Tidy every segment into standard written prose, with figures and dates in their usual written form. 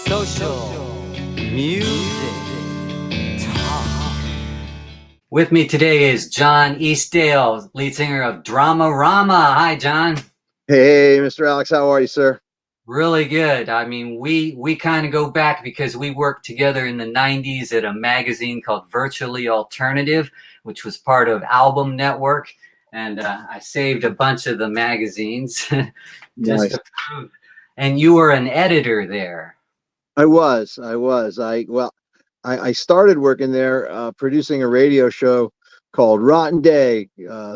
Social Music Talk. With me today is John Easdale, lead singer of Dramarama. Hi, John. Hey, Mr. Alex, how are you, sir? Really good. I mean, we kind of go back because we worked together in the 90s at a magazine called Virtually Alternative, which was part of Album Network. And I saved a bunch of the magazines just Nice. to prove. And you were an editor there. I was. I started working there, producing a radio show called Rotten Day,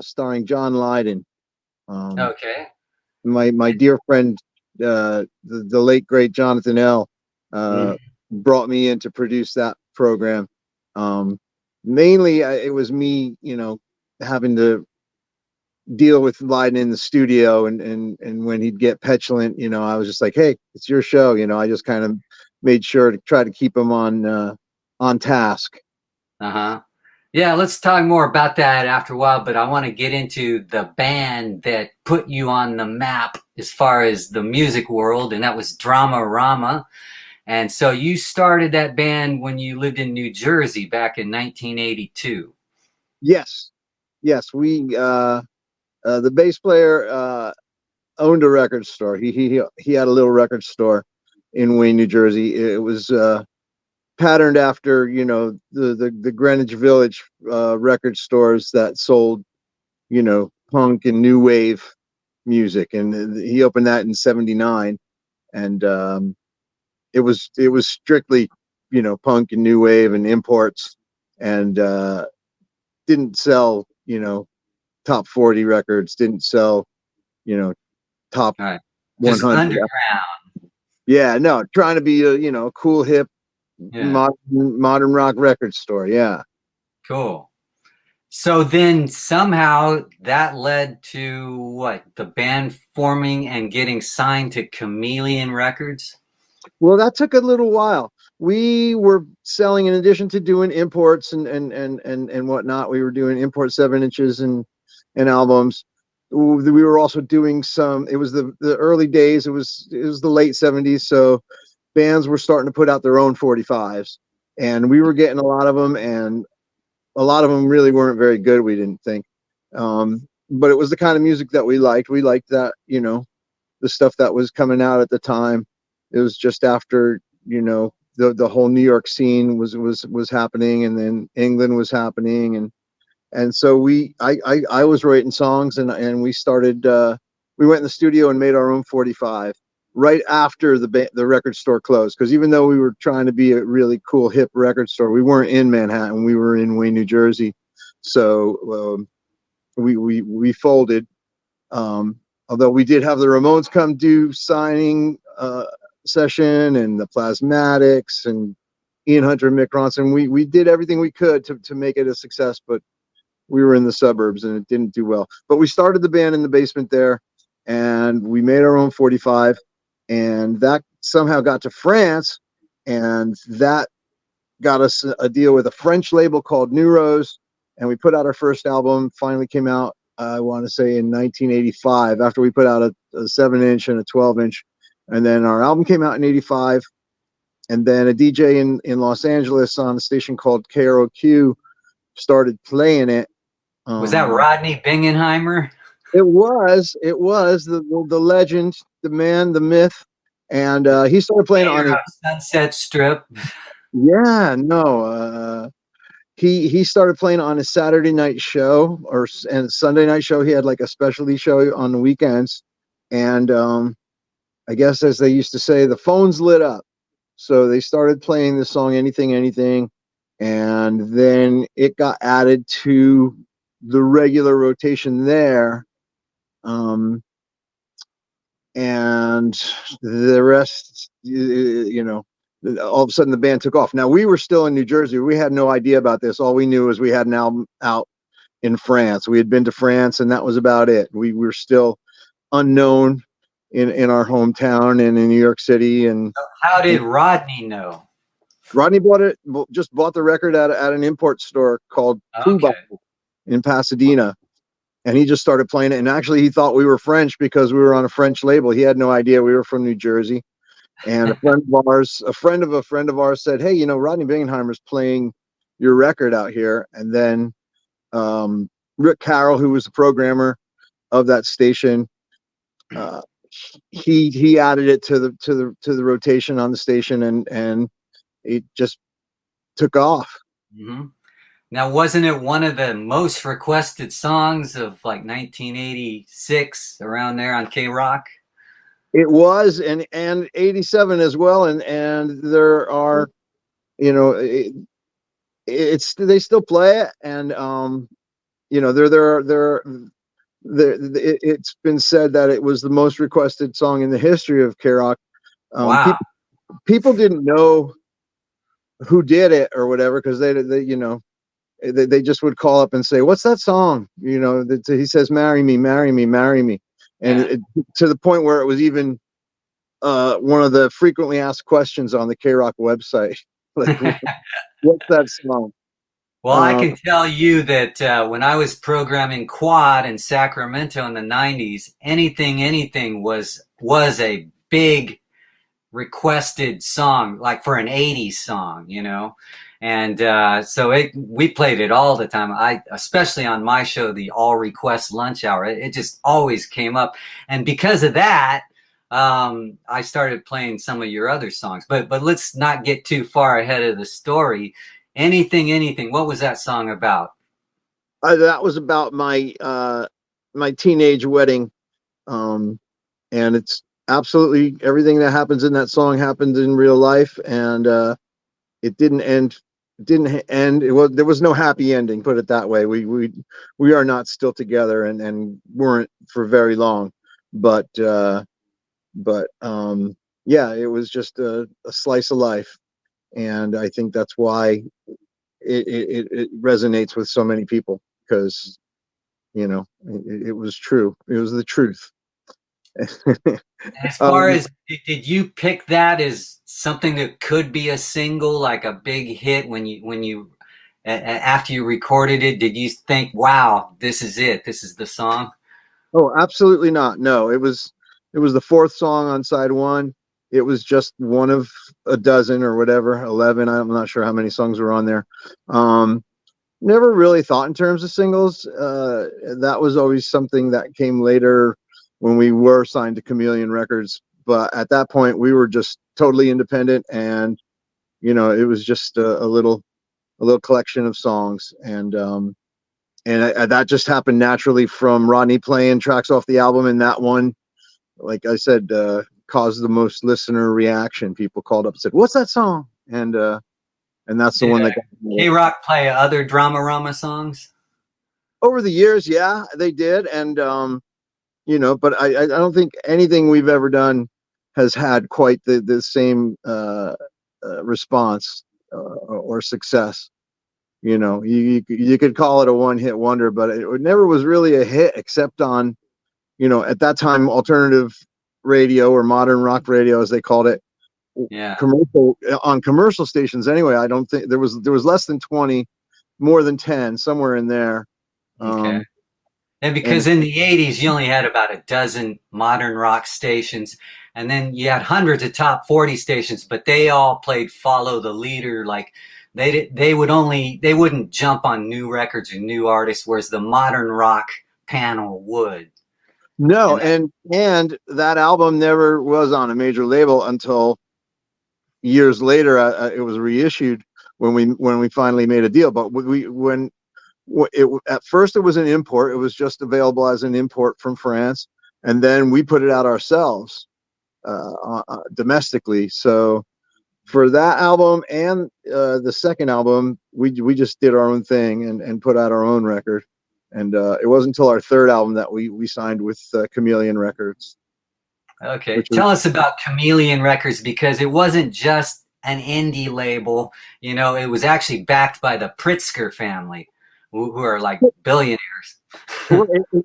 starring John Lydon. Okay. My dear friend, the late great Jonathan L. Brought me in to produce that program. Mainly, it was me, having to deal with Lydon in the studio, and when he'd get petulant, I was just like, hey, it's your show. I just kind of made sure to try to keep him on task. Yeah, let's talk more about that after a while, but I want to get into the band that put you on the map as far as the music world, and that was Dramarama. And so you started that band when you lived in New Jersey back in 1982. Yes, we the bass player owned a record store. He had a little record store in Wayne, New Jersey. It was patterned after the Greenwich Village record stores that sold punk and new wave music, and he opened that in '79, and it was strictly punk and new wave and imports, and didn't sell top 40 records, didn't sell top All right. 100. Just underground. Yeah, no, trying to be a cool, hip, modern rock record store. Yeah. Cool. So then somehow that led to what? The band forming and getting signed to Chameleon Records? Well, that took a little while. We were selling, in addition to doing imports and whatnot, we were doing import 7-inches and albums. We were also doing some. It was the early days. It was the late '70s, so bands were starting to put out their own 45s, and we were getting a lot of them, and a lot of them really weren't very good, we didn't think. But it was the kind of music that we liked. We liked that, the stuff that was coming out at the time. It was just after, the whole New York scene was happening, and then England was happening, and so I was writing songs, and we started, we went in the studio and made our own 45 right after the record store closed. Because even though we were trying to be a really cool, hip record store, we weren't in Manhattan. We were in Wayne, New Jersey. So we folded. Although we did have the Ramones come do signing session, and the Plasmatics and Ian Hunter and Mick Ronson. We did everything we could to make it a success, but we were in the suburbs and it didn't do well. But we started the band in the basement there, and we made our own 45, and that somehow got to France, and that got us a deal with a French label called New Rose, and we put out our first album. Finally came out, I want to say, in 1985, after we put out a 7-inch and a 12-inch, and then our album came out in '85, and then a DJ in Los Angeles on a station called KROQ started playing it. Was that Rodney Bingenheimer? It was the legend, the man, the myth, and he started playing on his Sunset Strip. Yeah, no, he started playing on his Saturday night show and Sunday night show. He had like a specialty show on the weekends, and I guess, as they used to say, the phones lit up. So they started playing the song "Anything, Anything," and then it got added to the regular rotation there, and the rest, all of a sudden the band took off. Now, we were still in New Jersey. We had no idea about this. All we knew was we had an album out in France. We had been to France, and that was about it. We were still unknown in our hometown and in New York City. And how did Rodney know? Rodney just bought the record at an import store called Fuba in Pasadena, and he just started playing it. And actually, he thought we were French because we were on a French label. He had no idea we were from New Jersey. And a friend of a friend of ours said, "Hey, Rodney Bingenheimer's playing your record out here." And then Rick Carroll, who was the programmer of that station, uh, he added it to the rotation on the station, and it just took off. Hmm. Now, wasn't it one of the most requested songs of like 1986 around there on K Rock? It was, and 87 as well, and there are, it's they still play it, and it's been said that it was the most requested song in the history of K-Rock. Wow. People didn't know who did it or whatever, because they just would call up and say, "What's that song?" He says, "Marry me, marry me, marry me," and Yeah. to the point where it was even one of the frequently asked questions on the K-Rock website. Like, what's that song? Well, I Uh, can tell you that when I was programming Quad in Sacramento in the 90s, anything was a big requested song, like for an 80s song, and so we played it all the time. Especially on my show, the All Request Lunch Hour, it just always came up, and because of that, I started playing some of your other songs. But let's not get too far ahead of the story. Anything, what was that song about? that was about my teenage wedding, um, and it's absolutely everything that happens in that song happened in real life, and it didn't end. Didn't end. There was no happy ending. Put it that way. We are not still together, and weren't for very long, but yeah, it was just a slice of life, and I think that's why it resonates with so many people, because it was true. It was the truth. As far um, as did you pick that as something that could be a single, like a big hit after you recorded it? Did you think, "Wow, this is it. This is the song"? oh, absolutely not. No, it was the fourth song on side one. It was just one of a dozen or whatever, 11. I'm not sure how many songs were on there. Um, Never really thought in terms of singles. That was always something that came later when we were signed to Chameleon Records. But at that point, we were just totally independent, and it was just a little collection of songs, and that just happened naturally from Rodney playing tracks off the album, and that one, like I said, caused the most listener reaction. People called up and said, "What's that song?" And that's the Did one that got K Rock play other Dramarama songs? over the years. Yeah, they did, and but I don't think anything we've ever done has had quite the same response or success. You could call it a one hit wonder, but it never was really a hit, except on, at that time, alternative radio, or modern rock radio, as they called it, Yeah. commercial stations. Anyway, I don't think there was less than 20, more than 10, somewhere in there. Okay. Um, And and because in the 80s, you only had about a dozen modern rock stations, and then you had hundreds of top 40 stations, but they all played follow the leader. Like they wouldn't jump on new records or new artists, whereas the modern rock panel would. no, And that, and that album never was on a major label until years later. It was reissued when we finally made a deal. But at first it was an import. It was just available as an import from France, and then we put it out ourselves domestically. So for that album and the second album, we just did our own thing, and put out our own record. And it wasn't until our third album that we signed with Chameleon Records, okay. which was Tell us about Chameleon Records because it wasn't just an indie label. It was actually backed by the Pritzker family, who are like billionaires.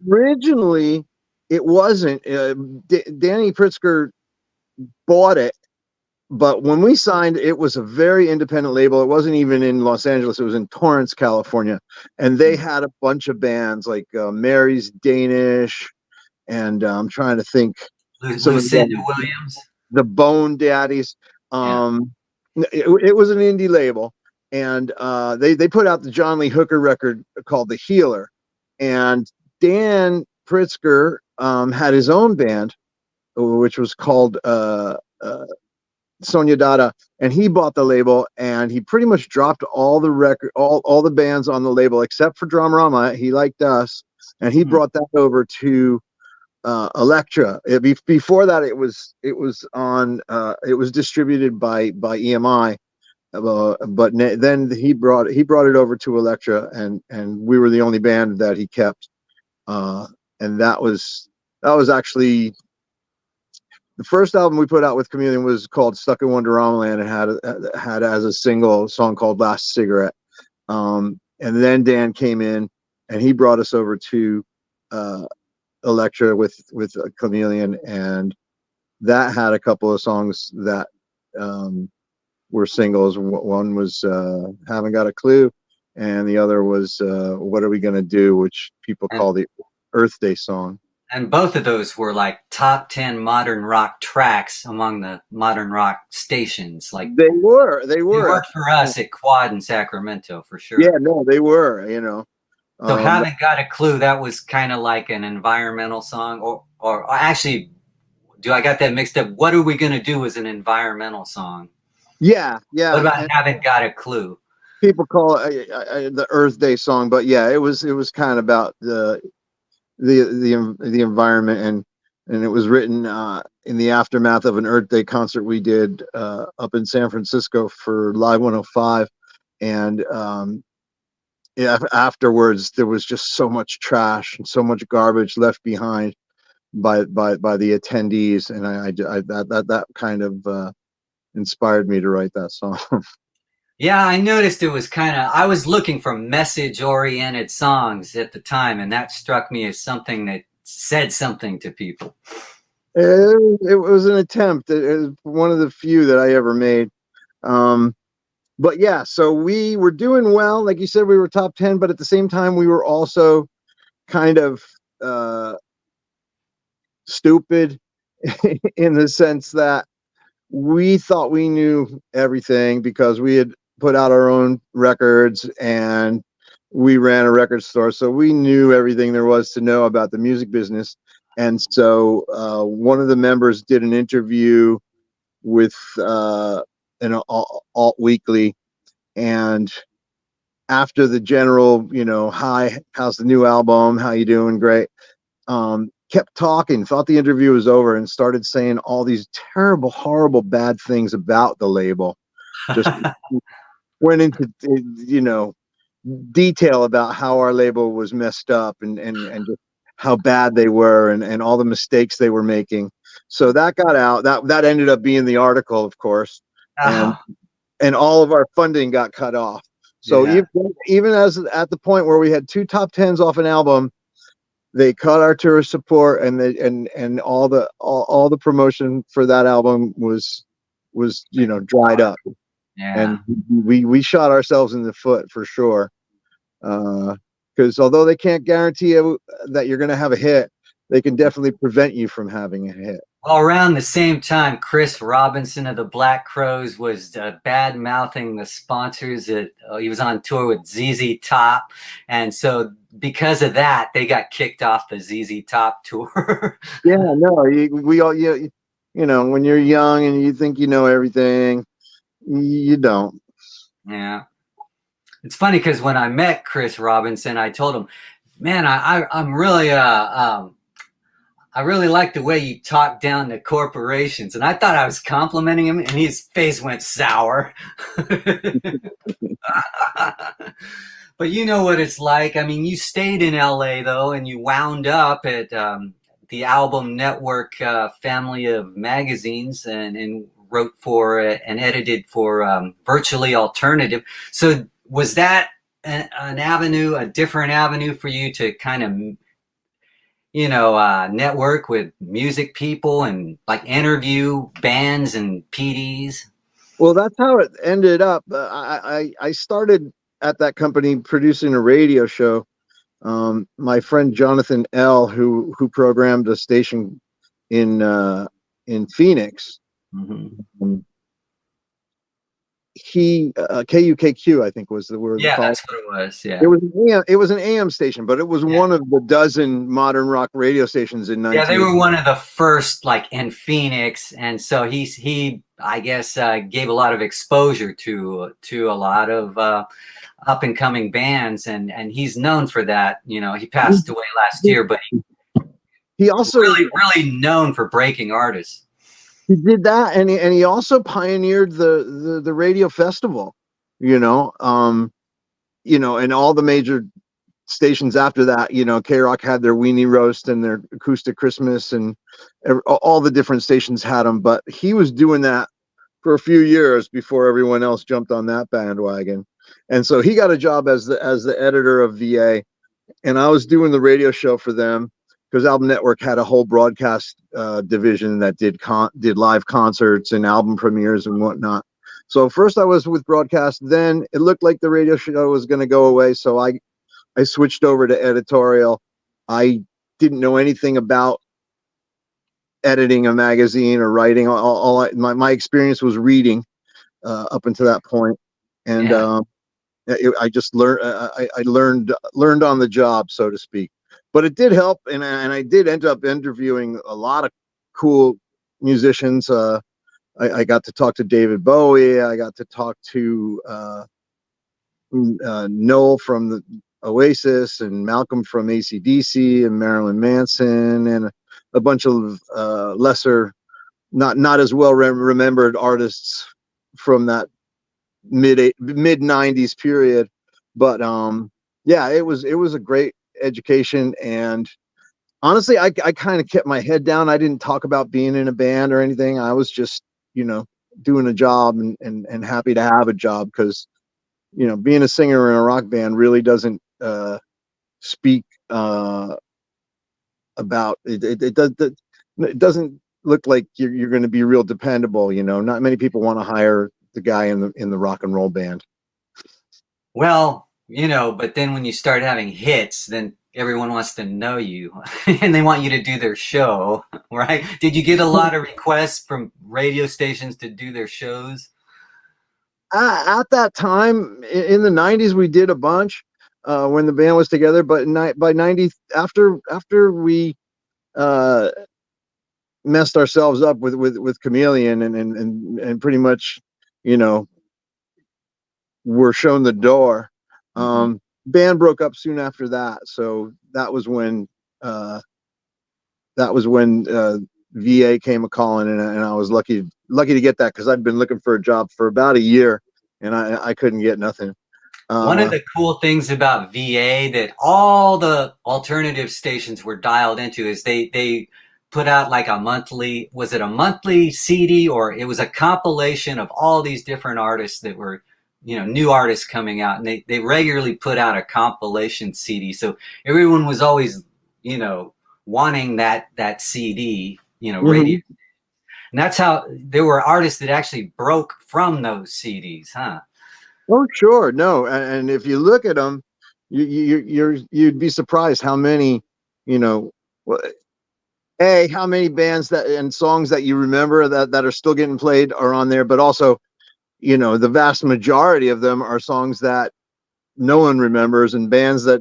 originally it wasn't. Danny Pritzker bought it, but when we signed, it was a very independent label. It wasn't even in Los Angeles. It was in Torrance, California, and they had a bunch of bands like Mary's Danish, and I'm trying to think some of the Lucinda Williams. the Bone Daddies. Yeah. It was an indie label, and they put out the John Lee Hooker record called The Healer, and Dan Pritzker had his own band, which was called Sonia Dada, and he bought the label, and he pretty much dropped all the all the bands on the label except for Dramarama. He liked us, and he brought that over to Elektra. Before that, it was distributed by EMI, but then he brought it over to Elektra, and we were the only band that he kept, and that was actually the first album we put out with Chameleon was called Stuck in Wonderama Land, and had as a single a song called Last Cigarette. And then Dan came in and he brought us over to Elektra with Chameleon, and that had a couple of songs that were singles. One was Haven't Got a Clue, and the other was What Are We Gonna Do, which people call the Earth Day song. And both of those were like top 10 modern rock tracks among the modern rock stations. Like they were. They worked for us at Quad in Sacramento for sure. Yeah, no, they were. You know. So Haven't Got a Clue, that was kind of like an environmental song, or actually, I got that mixed up? What Are We Gonna Do was an environmental song. Yeah, yeah. What about Haven't Got a Clue? People call it the Earth Day song, but yeah, it was kind of about the environment, and it was written in the aftermath of an Earth Day concert we did up in San Francisco for Live 105, and afterwards there was just so much trash and so much garbage left behind by the attendees, and that kind of inspired me to write that song. Yeah, I noticed it was I was looking for message-oriented songs at the time, and that struck me as something that said something to people. It was an attempt. It was one of the few that I ever made. But yeah, so we were doing well. Like you said, we were top 10, but at the same time, we were also kind of stupid in the sense that we thought we knew everything because we had put out our own records and we ran a record store, so we knew everything there was to know about the music business. And so one of the members did an interview with an alt weekly, and after the general, hi, how's the new album, how you doing, great, kept talking, thought the interview was over, and started saying all these terrible, horrible, bad things about the label. Just went into detail about how our label was messed up, and just how bad they were, and all the mistakes they were making. So that got out. That ended up being the article, of course, and all of our funding got cut off. So even as at the point where we had 2 top 10s off an album, they cut our tourist support, and all the promotion for that album was dried up. Yeah. And we shot ourselves in the foot for sure. Because although they can't guarantee you that you're going to have a hit, they can definitely prevent you from having a hit. Well, around the same time, Chris Robinson of the Black Crowes was bad mouthing the sponsors. He was on tour with ZZ Top, and so because of that, they got kicked off the ZZ Top tour. Yeah, no, we all, when you're young and you think you know everything, you don't. Yeah. It's funny because when I met Chris Robinson, I told him, man, I'm really, I really like the way you talk down to corporations. And I thought I was complimenting him, and his face went sour. But you know what it's like. I mean, you stayed in LA, though, and you wound up at the Album Network family of magazines, and wrote for and edited for Virtually Alternative. So was that an avenue, a different avenue for you to kind of, network with music people and like interview bands and PDs? Well, that's how it ended up. I started at that company producing a radio show. My friend Jonathan L., who programmed a station in Phoenix, Hmm. Um, he KUKQ, I think was the word they Yeah, called. that's what it was. It Yeah. was an AM, it was an AM station, but it was Yeah. one of the dozen modern rock radio stations in Yeah, they 1980. were one of the first, like in Phoenix, and so he I guess gave a lot of exposure to a lot of up and coming bands, and he's known for that. You know, he passed away last year, but He he also really known for breaking artists. he did that, and he also pioneered the radio festival. You know, and all the major stations after that. K Rock had their Weenie Roast and their Acoustic Christmas, and all the different stations had them. But he was doing that for a few years before everyone else jumped on that bandwagon. And so he got a job as the editor of VA, and I was doing the radio show for them because Album Network had a whole broadcast division that did live concerts and album premieres and whatnot. So first I was with broadcast, then it looked like the radio show was going to go away, so I switched over to editorial. I didn't know anything about editing a magazine or writing. My experience was reading up until that point, and Yeah. I just learned. I learned on the job, so to speak. But it did help, and I did end up interviewing a lot of cool musicians. I got to talk to David Bowie. I got to talk to Noel from the Oasis, and Malcolm from AC/DC, and Marilyn Manson, and a bunch of lesser, not as well remembered artists from that mid 90s period. But yeah, it was a great education. And honestly, I kind of kept my head down. I didn't talk about being in a band or anything. I was just, doing a job, and happy to have a job, because being a singer in a rock band really doesn't speak about it. It doesn't look like you're going to be real dependable. Not many people want to hire the guy in the rock and roll band. Well, but then when you start having hits, then everyone wants to know you and they want you to do their show, right? Did you get a lot of requests from radio stations to do their shows? At that time in the 90s, we did a bunch when the band was together. But by 90, after we uh, messed ourselves up with Chameleon, and pretty much, you know, were shown the door. Hmm. Band broke up soon after that, so that was when VA came a calling, and I was lucky to get that, because I'd been looking for a job for about a year, and I couldn't get nothing. One of Uh, the cool things about VA that all the alternative stations were dialed into is they put out like a monthly, was it a monthly CD, or it was a compilation of all these different artists that were, new artists coming out, and they regularly put out a compilation CD. So everyone was always, you know, wanting that CD, radio. mhm. And that's how there were artists that actually broke from those CDs, huh? Oh, sure. No, and if you look at them, you'd be surprised how many, you know, well, how many bands that and songs that you remember that are still getting played are on there, but also, the vast majority of them are songs that no one remembers, and bands that,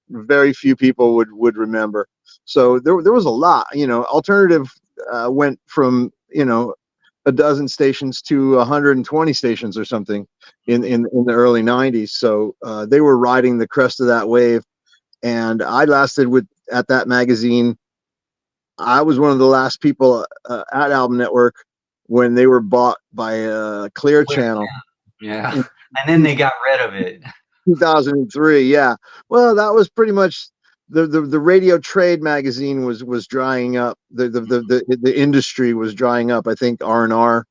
very few people would remember. So there was a lot. Alternative went from, a dozen stations to 120 stations or something in the early 90s. So they were riding the crest of that wave, and I lasted with at that magazine. I was one of the last people at Album Network when they were bought by Clear Clear Channel Channel. Yeah. in And then they got rid of it. 2003. Yeah, well, that was pretty much the radio trade magazine was drying up. The industry was drying up. I think R&R,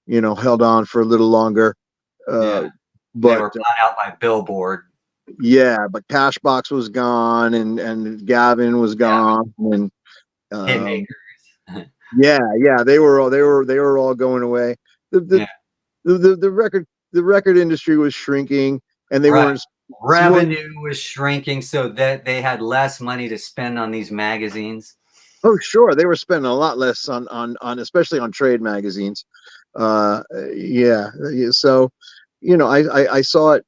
held on for a little longer. Yeah. Uh, They but were bought out by Billboard. yeah, but Cashbox was gone, and Gavin was Yeah. gone, and um, Hitmakers. yeah, they were all going away. The the, Yeah. the record industry was shrinking, and they Right. weren't Revenue was shrinking so that they had less money to spend on these magazines. Oh, sure. They were spending a lot less on especially on trade magazines. Yeah. So, I saw it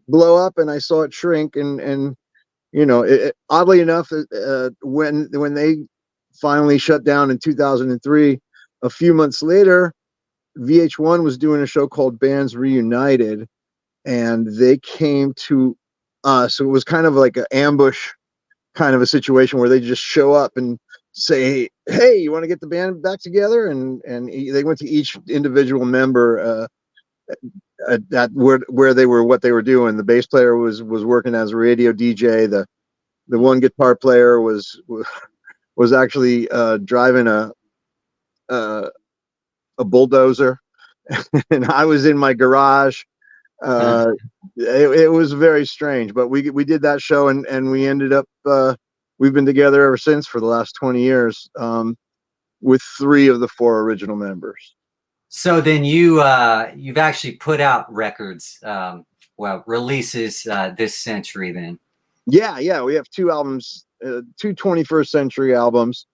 blow up and I saw it shrink, and oddly enough, when they finally shut down in 2003, a few months later, VH1 was doing a show called Bands Reunited, and they came to us. It was kind of like an ambush kind of a situation where they just show up and say, "Hey, you want to get the band back together?" And they went to each individual member at where they were, what they were doing. The bass player was working as a radio DJ. The one guitar player was actually driving uh, a bulldozer, and I was in my garage. Uh, it was very strange, but we did that show, and we ended up we've been together ever since for the last 20 years, with 3 of the 4 original members. So then you've actually put out records, well, releases this century then. Yeah, we have 2 albums, 2 21st century albums.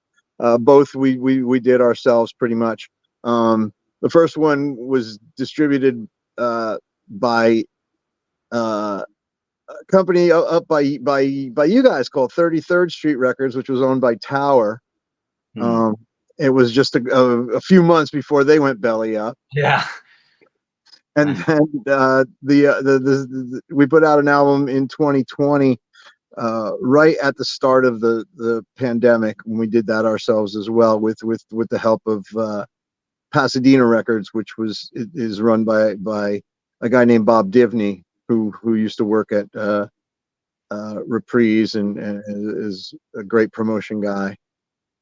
Both we did ourselves pretty much. The first one was distributed by a company up by you guys called 33rd Street Records, which was owned by Tower. Hmm. Um, it was just a few months before they went belly up, Yeah. and then we put out an album in 2020, right at the start of the pandemic, when we did that ourselves as well, with the help of Pasadena Records, which is run by a guy named Bob Divney, who used to work at Reprise, and is a great promotion guy.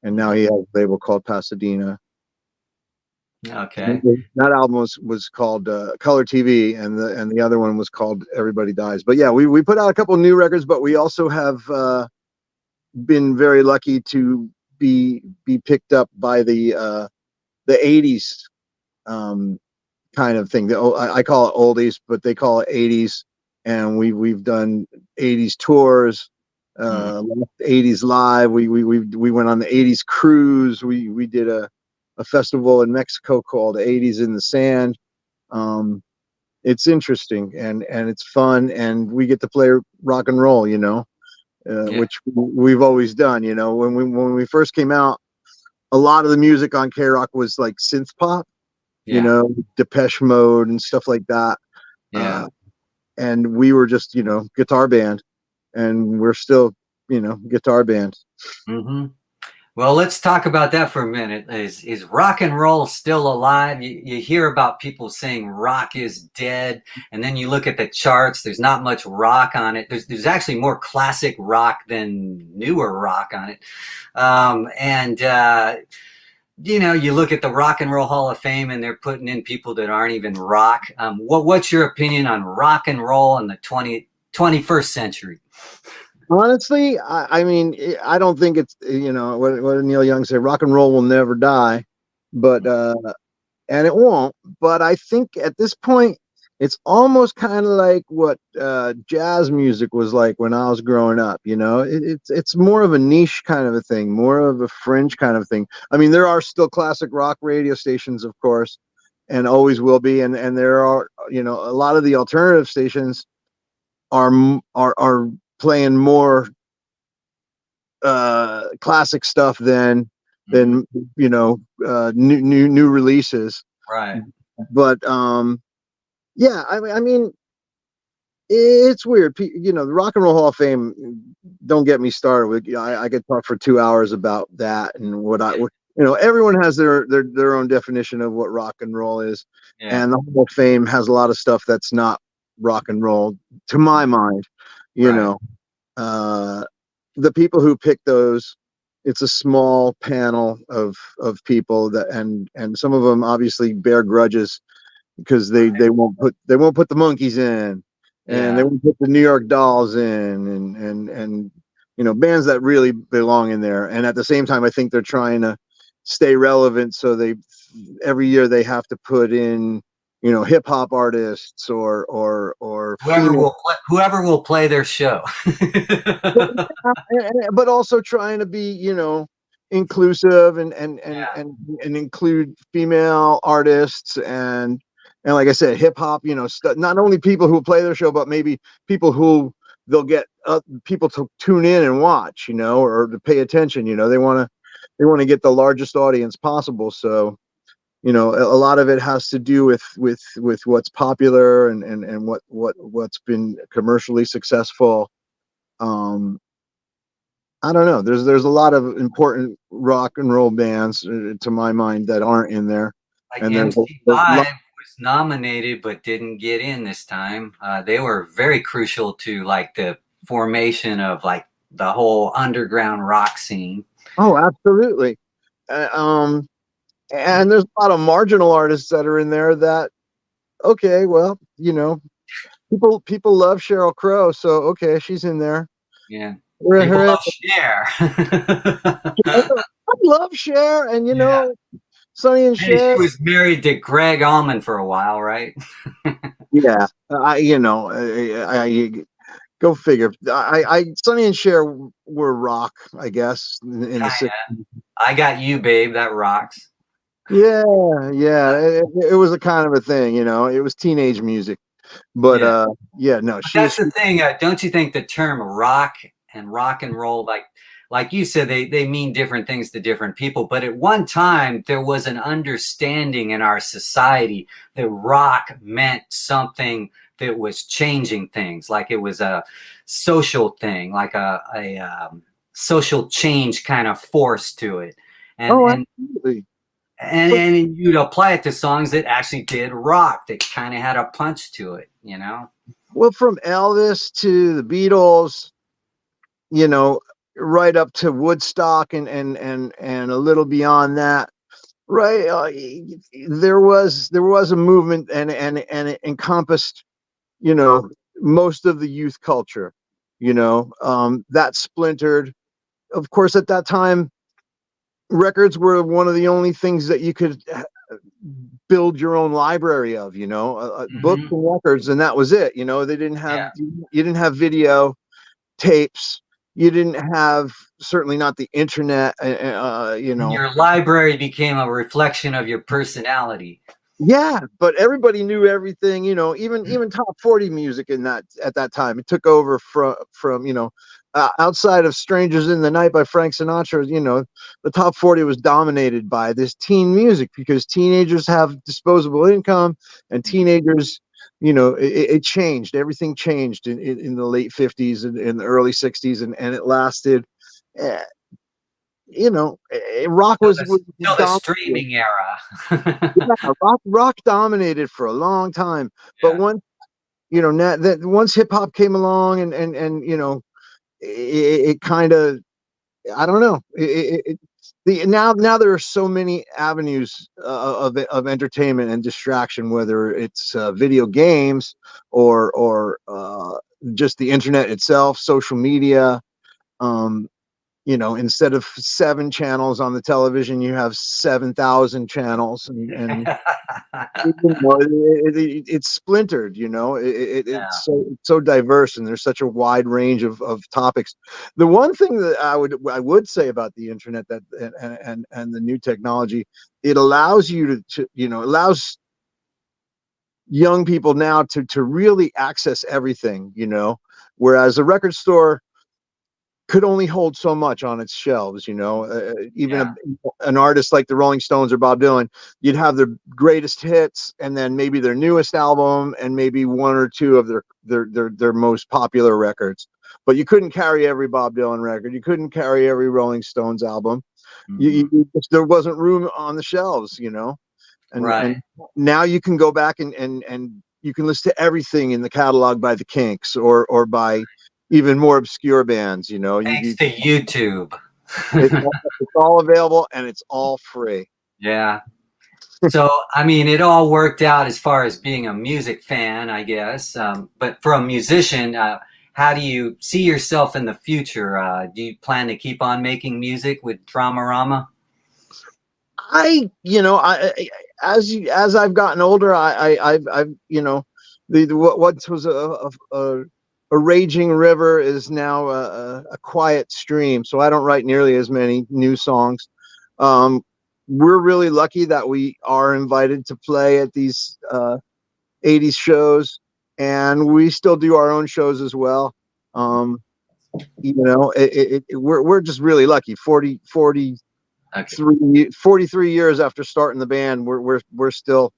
And now he has a label called Pasadena. Okay. That album was called Color TV, and the other one was called Everybody Dies. But yeah, we put out a couple new records, but we also have been very lucky to be picked up by the 80s um, kind of thing. I call it oldies, but they call it 80s, and we've done 80s tours, Mm. 80s live. We went on the 80s cruise. We did a festival in Mexico called 80s in the Sand. Um, it's interesting, and it's fun, and we get to play rock and roll, Yeah. which we've always done. When we first came out, a lot of the music on K Rock was like synth pop, Yeah. Depeche Mode and stuff like that. Yeah. Uh, and we were just, guitar band, and we're still, guitar band. Hmm. Well, let's talk about that for a minute. Is rock and roll still alive? You hear about people saying rock is dead, and then you look at the charts. There's not much rock on it. There's actually more classic rock than newer rock on it. And you look at the Rock and Roll Hall of Fame, and they're putting in people that aren't even rock. What's your opinion on rock and roll in the 21st century? Honestly, I mean, I don't think it's, what did Neil Young say? Rock and roll will never die, but and it won't. But I think at this point, it's almost kind of like what jazz music was like when I was growing up. It's more of a niche kind of a thing, more of a fringe kind of thing. I mean, there are still classic rock radio stations, of course, and always will be, and there are, a lot of the alternative stations are playing more classic stuff Mm-hmm. than new releases. Right. But yeah, I mean, it's weird. The Rock and Roll Hall of Fame. Don't get me started. I could talk for 2 hours about that and everyone has their own definition of what rock and roll is, Yeah. and the Hall of Fame has a lot of stuff that's not rock and roll, to my mind. You Right. know, uh, the people who pick those, it's a small panel of people that, and some of them obviously bear grudges because they won't put the Monkees in, and they Yeah. won't put the New York Dolls in, and bands that really belong in there. And at the same time, I think they're trying to stay relevant, so they every year they have to put in hip hop artists or female, Whoever will play their show. but also trying to be inclusive Yeah. and include female artists and like I said, hip hop. Not only people who play their show, but maybe people who they'll get people to tune in and watch. Or to pay attention. They want to get the largest audience possible. So a lot of it has to do with what's popular and what's been commercially successful. um I don't know. There's a lot of important rock and roll bands, to my mind, that aren't in there, Like and there's a lot. MC5 was nominated but didn't get in this time. They were very crucial to like the formation of like the whole underground rock scene. Oh, absolutely. Uh, um, and there's a lot of marginal artists that are in there that, okay, well, people love Sheryl Crow, so okay, she's in there. Yeah. People I love Cher. love Cher, and Yeah. Sonny and Hey, Cher. she was married to Greg Allman for a while, right? Yeah, go figure. Sonny and Cher were rock, I guess, in the Kinda. '60s. I Got You, Babe. That rocks. Yeah, yeah, it was a kind of a thing. It was teenage music, but Yeah. yeah, no, But she that's was. the thing. Don't you think the term rock and rock and roll, like you said, they mean different things to different people. But at one time, there was an understanding in our society that rock meant something that was changing things, like it was a social thing, like a social change kind of force to it. And Oh, and absolutely. and But and you'd apply it to songs that actually did rock, that kind of had a punch to it, you know? well, from Elvis to the Beatles, you know, right up to Woodstock and a little beyond that, right? There was a movement and it encompassed, most of the youth culture. That splintered. Of course, at that time, records were one of the only things that you could build your own library of, books Hmm. and records, and that was it. They didn't have Yeah. you didn't have video tapes. You didn't have, certainly not the internet. Your library became a reflection of your personality. Yeah, but everybody knew everything. Even top 40 music in that at that time, it took over from outside of "Strangers in the Night" by Frank Sinatra. The top 40 was dominated by this teen music because teenagers have disposable income, and teenagers, it changed. Everything changed in the late 50s and in the early 60s, and it lasted. eh, Rock Till was the, was till the dominated. streaming era. Yeah, rock dominated for a long time, but Yeah. once hip hop came along and it kind of, I don't know, now there are so many avenues of entertainment and distraction, whether it's video games or just the internet itself, social media. um Instead of 7 channels on the television, you have 7,000 channels, and it's splintered. Yeah. It's so diverse, and there's such a wide range of topics. The one thing that I would say about the internet, that and the new technology, it allows you allows young people now to really access everything. Whereas a record store could only hold so much on its shelves. Even Yeah. an artist like the Rolling Stones or Bob Dylan, you'd have their greatest hits, and then maybe their newest album, and maybe one or two of their most popular records. But you couldn't carry every Bob Dylan record. You couldn't carry every Rolling Stones album. Hmm. There wasn't room on the shelves. And Right. now you can go back and you can listen to everything in the catalog by the Kinks or by even more obscure bands. Thanks to YouTube. It's it's all available, and it's all free. Yeah. So, I mean, it all worked out as far as being a music fan, I guess. But for a musician, how do you see yourself in the future? Do you plan to keep on making music with Dramarama? As I've gotten older, I've the what was a raging river is now a quiet stream. So I don't write nearly as many new songs. We're really lucky that we are invited to play at these 80s shows, and we still do our own shows as well. You know, we're just really lucky. 43 years after starting the band, we're still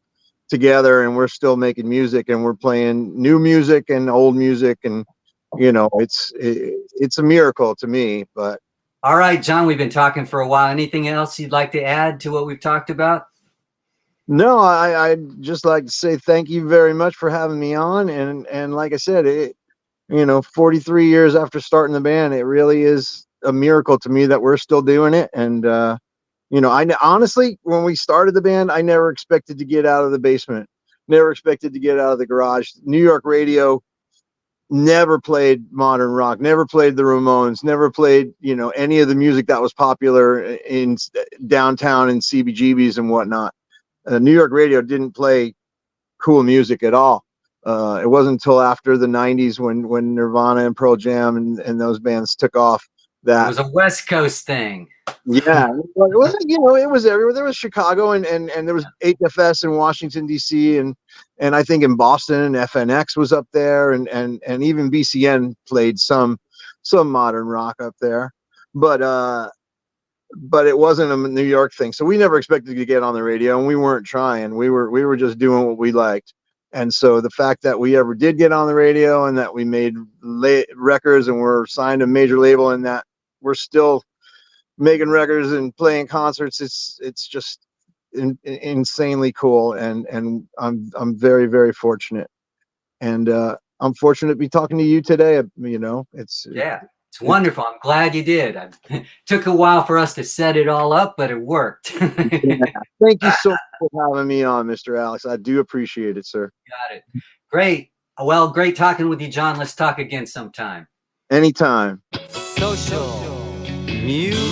together, and we're still making music, and we're playing new music and old music, and you know, it's a miracle to me. But all right, John, we've been talking for a while. Anything else you'd like to add to what we've talked about? no, I'd just like to say thank you very much for having me on, and like I said, you know, 43 years after starting the band, it really is a miracle to me that we're still doing it. And you know, I honestly, when we started the band, I never expected to get out of the basement, never expected to get out of the garage. New York radio never played modern rock, never played the Ramones, never played, you know, any of the music that was popular in downtown and CBGBs and whatnot. New York radio didn't play cool music at all. It wasn't until after the 90s when Nirvana and Pearl Jam and those bands took off It that, was a West Coast thing. yeah, it was, you know, it was everywhere. There was Chicago, and there was HFS in Washington D.C., and I think in Boston FNX was up there, and even BCN played some modern rock up there, but it wasn't a New York thing. So we never expected to get on the radio, and we weren't trying. We were just doing what we liked. And so the fact that we ever did get on the radio, and that we made records, and we're signed to a major label, and that we're still making records and playing concerts, it's just insanely cool. And I'm very, very fortunate. And I'm fortunate to be talking to you today. You know, Yeah, it's wonderful. I'm glad you did. It took a while for us to set it all up, but it worked. yeah. Thank you so much for having me on, Mr. Alex. I do appreciate it, sir. Got it. Great. Well, great talking with you, John. Let's talk again sometime. Anytime. Social music.